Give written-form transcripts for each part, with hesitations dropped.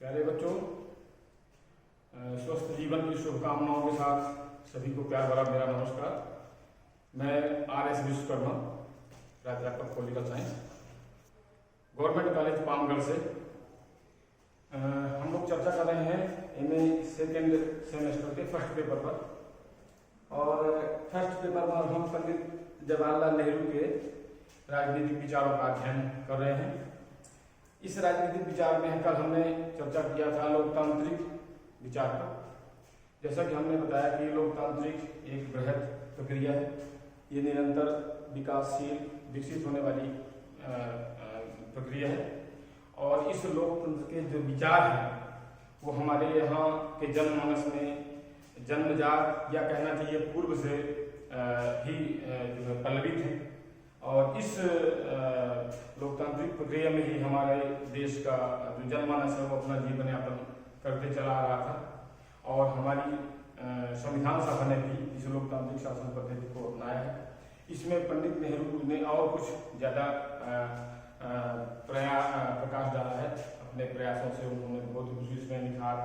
प्यारे बच्चों, स्वस्थ जीवन की शुभकामनाओं के साथ सभी को प्यार भरा मेरा नमस्कार। मैं RS विश्वकर्मा, प्राध्यापक political science, government college Pamgarh से। हम लोग चर्चा कर रहे हैं MA सेकेंड सेमेस्टर के फर्स्ट पेपर पर। और फर्स्ट पेपर में हम पंडित जवाहरलाल नेहरू के राजनीतिक विचारों का अध्ययन कर रहे हैं। इस राजनीतिक विचार में कल हमने चर्चा किया था लोकतांत्रिक विचार पर। जैसा कि हमने बताया कि लोकतांत्रिक एक बृहद प्रक्रिया है, ये निरंतर विकासशील विकसित होने वाली प्रक्रिया है। और इस लोकतंत्र के जो विचार हैं वो हमारे यहाँ के जनमानस में जन्मजात या कहना चाहिए पूर्व से ही जो है पल्लवित है। और इस लोकतांत्रिक प्रक्रिया में ही हमारे देश का जो जनमानस है वो अपना जीवन यापन करते चला आ रहा था। और हमारी संविधान सभा ने भी इस लोकतांत्रिक शासन पद्धति को अपनाया है। इसमें पंडित नेहरू ने और कुछ ज़्यादा प्रकाश डाला है। अपने प्रयासों से उन्होंने बहुत कुछ इसमें निखार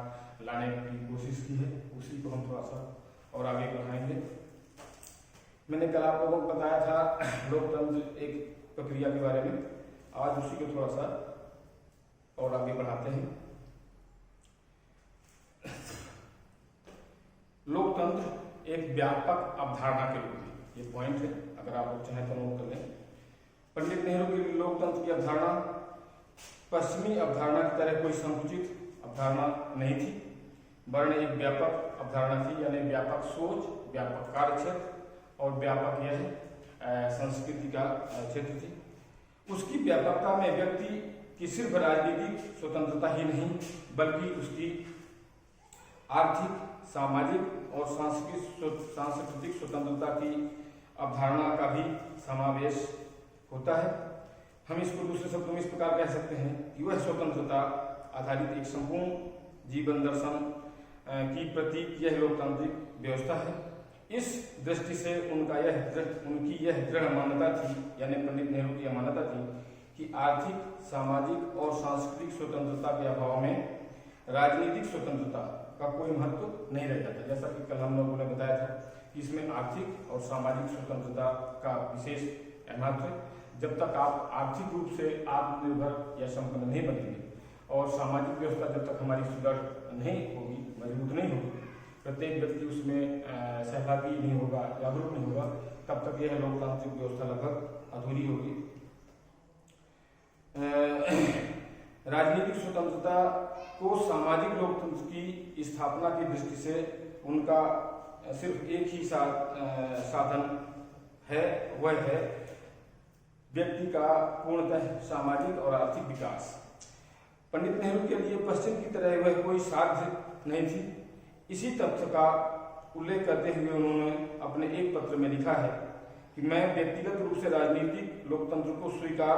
लाने की कोशिश की है, उसी को हम थोड़ा सा और आगे बढ़ाएंगे। मैंने कल आप लोगों को बताया था लोकतंत्र एक प्रक्रिया के बारे में, आज उसी को थोड़ा सा और आगे बढ़ाते हैं। लोकतंत्र एक व्यापक अवधारणा के रूप में, ये पॉइंट है, अगर आप लोग चाहें तो नोट कर लें। पंडित नेहरू के लिए लोकतंत्र की अवधारणा पश्चिमी अवधारणा की तरह कोई संकुचित अवधारणा नहीं थी, वरन एक व्यापक अवधारणा थी। यानी व्यापक सोच, व्यापक कार्यक्षेत्र और व्यापक यह संस्कृति का क्षेत्र थी। उसकी व्यापकता में व्यक्ति की सिर्फ राजनीतिक स्वतंत्रता ही नहीं बल्कि उसकी आर्थिक, सामाजिक और सांस्कृतिक स्वतंत्रता की अवधारणा का भी समावेश होता है। हम इसको दूसरे शब्दों में इस प्रकार कह सकते हैं कि वह स्वतंत्रता आधारित एक संपूर्ण जीवन दर्शन की प्रतीक यह लोकतांत्रिक व्यवस्था है। इस दृष्टि से उनकी यह दृढ़ मान्यता थी, यानी पंडित नेहरू की यह मान्यता थी कि आर्थिक, सामाजिक और सांस्कृतिक स्वतंत्रता के अभाव में राजनीतिक स्वतंत्रता का कोई महत्व नहीं रह जाता। जैसा कि कल हम लोगों ने बताया था कि इसमें आर्थिक और सामाजिक स्वतंत्रता का विशेष महत्व है। जब तक आप आर्थिक रूप से आत्मनिर्भर या संपन्न नहीं बनेंगे और सामाजिक व्यवस्था जब तक हमारी सुदृढ़ नहीं होगी, मजबूत नहीं होगी, प्रत्येक व्यक्ति उसमें सहभागी नहीं होगा, जागरूक नहीं होगा, तब तक यह लोकतांत्रिक व्यवस्था लगभग अधूरी होगी। राजनीतिक स्वतंत्रता को सामाजिक लोकतंत्र की स्थापना की दृष्टि से उनका सिर्फ एक ही साधन है, वह है व्यक्ति का पूर्णतः सामाजिक और आर्थिक विकास। पंडित नेहरू के लिए पश्चिम की तरह वह कोई साध्य नहीं थी। इसी तथ्य का उल्लेख करते हुए उन्होंने अपने एक पत्र में लिखा है कि मैं व्यक्तिगत रूप से राजनीतिक लोकतंत्र को स्वीकार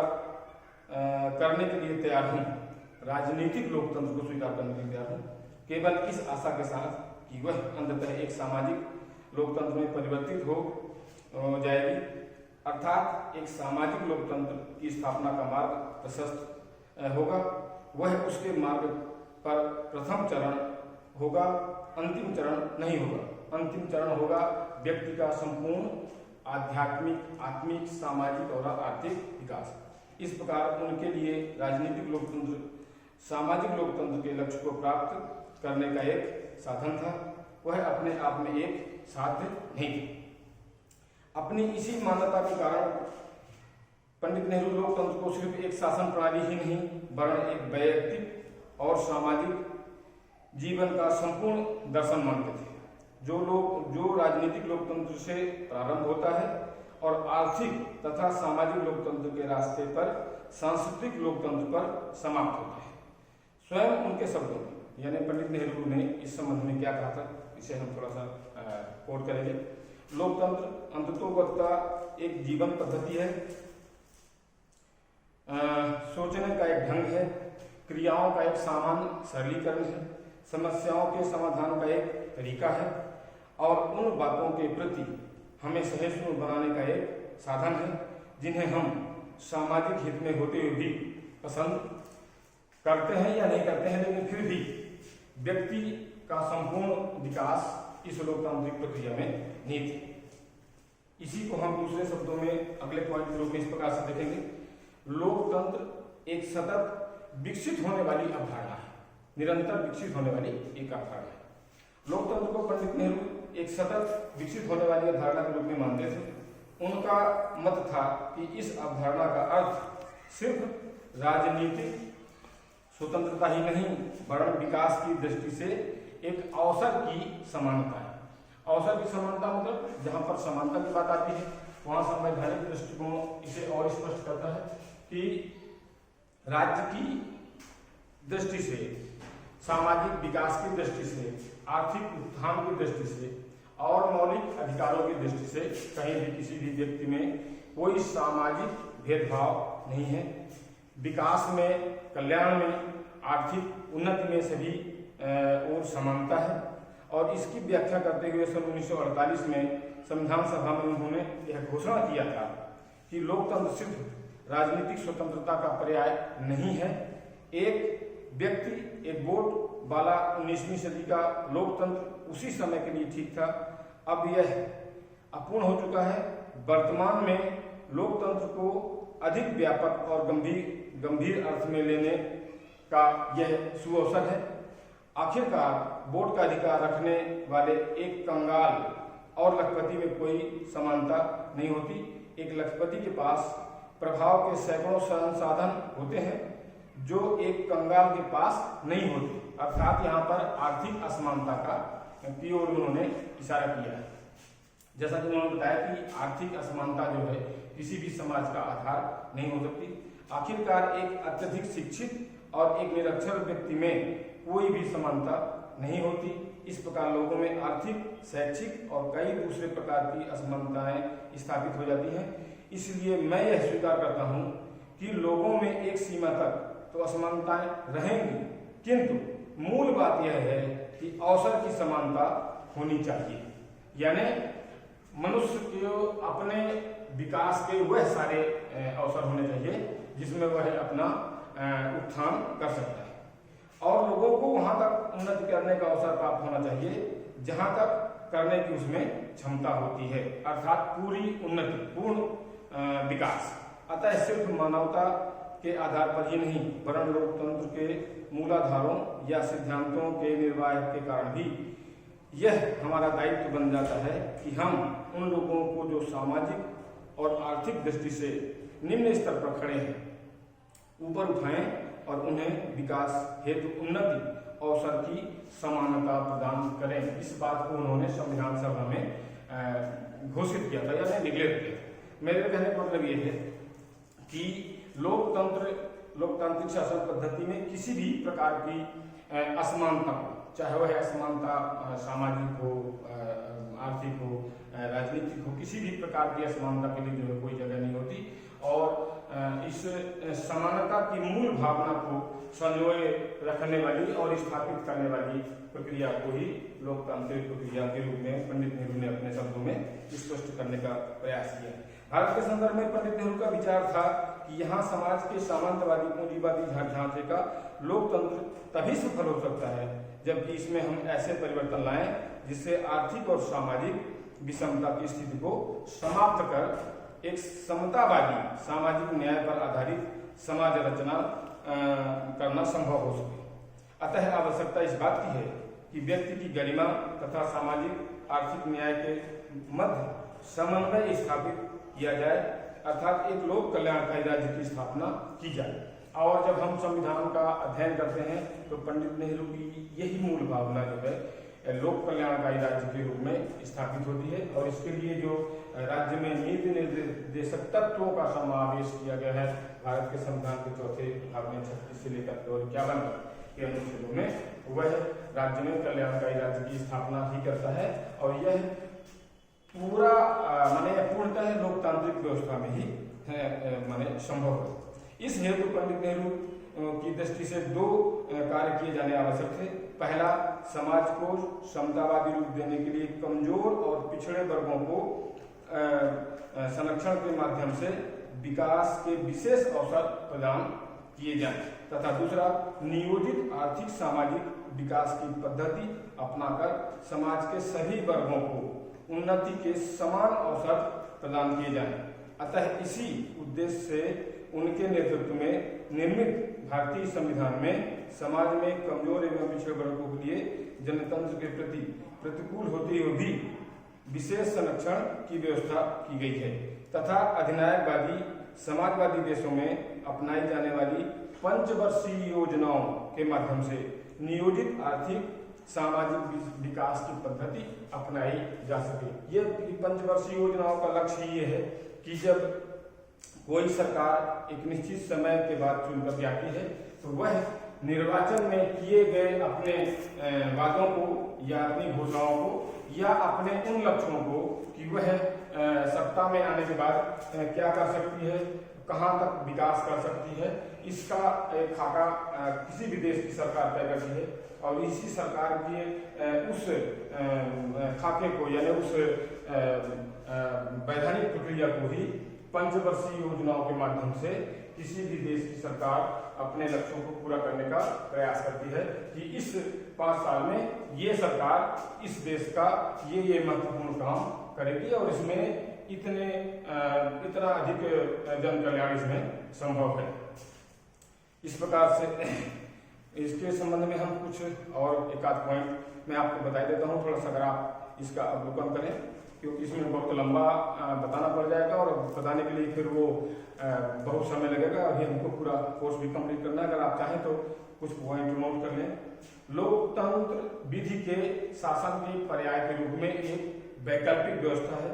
करने के लिए तैयार हूँ, राजनीतिक लोकतंत्र को स्वीकार करने के लिए तैयार हूँ, केवल इस आशा के साथ कि वह अंततः एक सामाजिक लोकतंत्र में परिवर्तित हो जाएगी, अर्थात एक सामाजिक लोकतंत्र की स्थापना का मार्ग प्रशस्त होगा। वह उसके मार्ग पर प्रथम चरण होगा, अंतिम चरण नहीं होगा। अंतिम चरण होगा व्यक्ति का संपूर्ण आत्मिक, सामाजिक और आर्थिक विकास। इस प्रकार उनके लिए राजनीतिक लोकतंत्र सामाजिक लोकतंत्र के लक्ष्य को प्राप्त करने का एक साधन था, वह अपने आप में एक साध्य नहीं था। अपनी इसी मान्यता के कारण पंडित नेहरू लोकतंत्र को सिर्फ एक शासन प्रणाली ही नहीं वरन एक वैयक्तिक और सामाजिक जीवन का संपूर्ण दर्शन मानते थे। जो राजनीतिक लोकतंत्र से प्रारंभ होता है और आर्थिक तथा सामाजिक लोकतंत्र के रास्ते पर सांस्कृतिक लोकतंत्र पर समाप्त होता है। स्वयं उनके शब्दों में, यानी पंडित नेहरू ने इस संबंध में क्या कहा था, इसे हम थोड़ा सा कोट करेंगे। लोकतंत्र अंततोगतः एक जीवन पद्धति है, सोचने का एक ढंग है, क्रियाओं का एक सामान्य सरलीकरण है, समस्याओं के समाधान का एक तरीका है और उन बातों के प्रति हमें सहिष्णु बनाने का एक साधन है जिन्हें हम सामाजिक हित में होते हुए भी पसंद करते हैं या नहीं करते हैं, लेकिन फिर भी व्यक्ति का संपूर्ण विकास इस लोकतांत्रिक प्रक्रिया में निहित है। इसी को हम दूसरे शब्दों में अगले पॉइंट के रूप में इस प्रकार से देखेंगे। लोकतंत्र एक सतत विकसित होने वाली अवधारणा है, निरंतर विकसित होने वाली एक अवधारणा है। लोकतंत्र को पंडित नेहरू एक सतत विकसित होने वाली अवधारणा के रूप में मानते थे। उनका मत था कि इस अवधारणा का अर्थ सिर्फ राजनीतिक स्वतंत्रता ही नहीं, वरन विकास की दृष्टि से एक अवसर की समानता है। अवसर की समानता मतलब जहां पर समानता की बात आती है वहां संवैधानिक दृष्टिकोण इसे और स्पष्ट करता है कि राज्य की दृष्टि से, सामाजिक विकास की दृष्टि से, आर्थिक उत्थान की दृष्टि से और मौलिक अधिकारों की दृष्टि से कहीं भी किसी भी व्यक्ति में कोई सामाजिक भेदभाव नहीं है। विकास में, कल्याण में, आर्थिक उन्नति में सभी और समानता है। और इसकी व्याख्या करते हुए सन 1948 में संविधान सभा में उन्होंने यह घोषणा किया था कि लोकतंत्र सिर्फ राजनीतिक स्वतंत्रता का पर्याय नहीं है। एक व्यक्ति, एक वोट वाला 19वीं सदी का लोकतंत्र उसी समय के लिए ठीक था, अब यह अपूर्ण हो चुका है। वर्तमान में लोकतंत्र को अधिक व्यापक और गंभीर अर्थ में लेने का यह सुअवसर है। आखिरकार वोट का अधिकार रखने वाले एक कंगाल और लखपति में कोई समानता नहीं होती। एक लखपति के पास प्रभाव के सैकड़ों संसाधन होते हैं जो एक कंगाल के पास नहीं होते। अर्थात यहाँ पर आर्थिक असमानता की ओर उन्होंने इशारा किया है। जैसा कि उन्होंने बताया कि आर्थिक असमानता जो है किसी भी समाज का आधार नहीं हो सकती। आखिरकार एक अत्यधिक शिक्षित और एक निरक्षर व्यक्ति में कोई भी समानता नहीं होती। इस प्रकार लोगों में आर्थिक, शैक्षिक और कई दूसरे प्रकार की असमानताएं स्थापित हो जाती हैं। इसलिए मैं यह स्वीकार करता हूं कि लोगों में एक सीमा तक तो असमानताएं रहेंगी, किंतु मूल बात यह है कि अवसर की समानता होनी चाहिए। यानी मनुष्य को अपने विकास के वह सारे अवसर होने चाहिए जिसमें वह अपना उत्थान कर सकता है, और लोगों को वहां तक उन्नति करने का अवसर प्राप्त होना चाहिए जहां तक करने की उसमें क्षमता होती है, अर्थात पूरी उन्नति, पूर्ण विकास। अतः सिर्फ मानवता के आधार पर ही नहीं, वरन लोकतंत्र के मूलाधारों या सिद्धांतों के निर्वाह के कारण भी यह हमारा दायित्व बन जाता है कि हम उन लोगों को जो सामाजिक और आर्थिक दृष्टि से निम्न स्तर पर खड़े हैं ऊपर उठाएं और उन्हें विकास हेतु उन्नति अवसर की समानता प्रदान करें। इस बात को उन्होंने संविधान सभा में घोषित किया था, यानी डिक्लेयर किया था। मेरे कहने का मतलब ये है कि लोकतांत्रिक शासन पद्धति में किसी भी प्रकार की असमानता, चाहे वह असमानता सामाजिक हो, आर्थिक हो, राजनीतिक हो, किसी भी प्रकार की असमानता के लिए जो है कोई जगह नहीं होती। और इस समानता की मूल भावना को संजोए रखने वाली और स्थापित करने वाली प्रक्रिया को ही लोकतांत्रिक प्रक्रिया के रूप में पंडित नेहरू ने अपने शब्दों में स्पष्ट करने का प्रयास किया। भारत के संदर्भ में पंडित नेहरू का विचार था कि यहाँ समाज के सामंतवादी पूंजीवादी ढांचे का लोकतंत्र तभी सफल हो सकता है जबकि इसमें हम ऐसे परिवर्तन लाएं जिससे आर्थिक और सामाजिक विषमता की स्थिति को समाप्त कर एक समतावादी सामाजिक न्याय पर आधारित समाज रचना करना संभव हो सके। अतः आवश्यकता इस बात की है कि व्यक्ति की गरिमा तथा सामाजिक आर्थिक न्याय के मध्य समन्वय स्थापित किया जाए, अर्थात एक लोक कल्याणकारी राज्य की स्थापना की जाए। और जब हम संविधान का अध्ययन करते हैं तो पंडित नेहरू की यही मूल भावना जो है लोक कल्याणकारी राज्य के रूप में स्थापित होती है। और इसके लिए जो राज्य में नीति निर्देशक तत्वों का समावेश किया गया है भारत के संविधान के चौथे भाग में 36 से लेकर 51 के अनुच्छेदों में, वह राज्य में कल्याणकारी राज्य की स्थापना ही करता है। और यह पूरा माने पूर्णतः लोकतांत्रिक व्यवस्था में ही माने संभव है। इस हेतु पंडित नेहरू की दृष्टि से दो कार्य किए जाने आवश्यक थे। पहला, समाज को समतावादी रूप देने के लिए कमजोर और पिछड़े वर्गों को संरक्षण के माध्यम से विकास के विशेष अवसर प्रदान किए जाएं। तथा दूसरा नियोजित आर्थिक सामाजिक विकास की पद्धति अपनाकर समाज के सभी वर्गों को उन्नति के समान अवसर प्रदान किए जाएं। अतः इसी उद्देश्य से उनके नेतृत्व में निर्मित भारतीय संविधान में समाज में कमजोर एवं पिछड़े वर्गों के लिए जनतंत्र के प्रति प्रतिकूल होते हुए भी विशेष संरक्षण की व्यवस्था की गई है तथा अधिनायकवादी समाजवादी देशों में अपनाई जाने वाली पंचवर्षीय योजनाओं के माध्यम से नियोजित आर्थिक सामाजिक विकास की पद्धति अपनाई जा सके। ये पंचवर्षीय योजनाओं का लक्ष्य ये है कि जब कोई सरकार एक निश्चित समय के बाद चुनकर के आती है तो वह निर्वाचन में किए गए अपने वादों को या अपनी घोषणाओं को या अपने उन लक्ष्यों को कि वह सत्ता में आने के बाद क्या कर सकती है, कहां तक विकास कर सकती है, इसका एक खाका किसी भी देश की सरकार तय करती है और इसी सरकार के उस खाके को यानी उस वैधानिक प्रक्रिया को ही पंचवर्षीय योजनाओं के माध्यम से किसी भी देश की सरकार अपने लक्ष्यों को पूरा करने का प्रयास करती है कि इस 5 साल में ये सरकार इस देश का ये महत्वपूर्ण काम करेगी और इसमें इतना अधिक जन कल्याण इसमें संभव है। इस प्रकार से इसके संबंध में हम कुछ और एक आध पॉइंट मैं आपको बता देता हूँ, थोड़ा सा अगर आप इसका अवलोकन करें क्योंकि इसमें बहुत लंबा बताना पड़ जाएगा और बताने के लिए फिर वो बहुत समय लगेगा। अभी हमको पूरा कोर्स भी कंप्लीट करना है। अगर आप चाहें तो कुछ पॉइंट नोट कर लें। लोकतंत्र विधि के शासन के पर्याय के रूप में एक वैकल्पिक व्यवस्था है।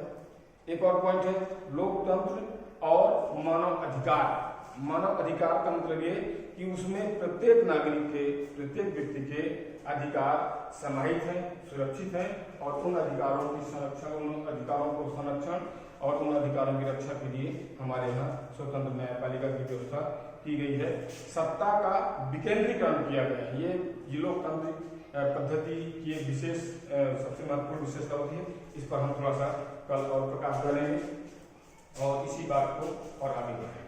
एक और पॉइंट है लोकतंत्र और मानव अधिकार। मानव अधिकार का मतलब ये कि उसमें प्रत्येक नागरिक के, प्रत्येक व्यक्ति के अधिकार समाहित हैं, सुरक्षित हैं और उन अधिकारों की संरक्षण, उन अधिकारों को संरक्षण और उन अधिकारों की रक्षा के लिए हमारे यहाँ स्वतंत्र न्यायपालिका की व्यवस्था की गई है। सत्ता का विकेंद्रीकरण किया गया है। ये लोकतंत्र पद्धति की एक विशेष सबसे महत्वपूर्ण विशेषता होती है। इस पर हम थोड़ा सा कल और प्रकाश करेंगे और इसी बात को और आगे बढ़ाएंगे।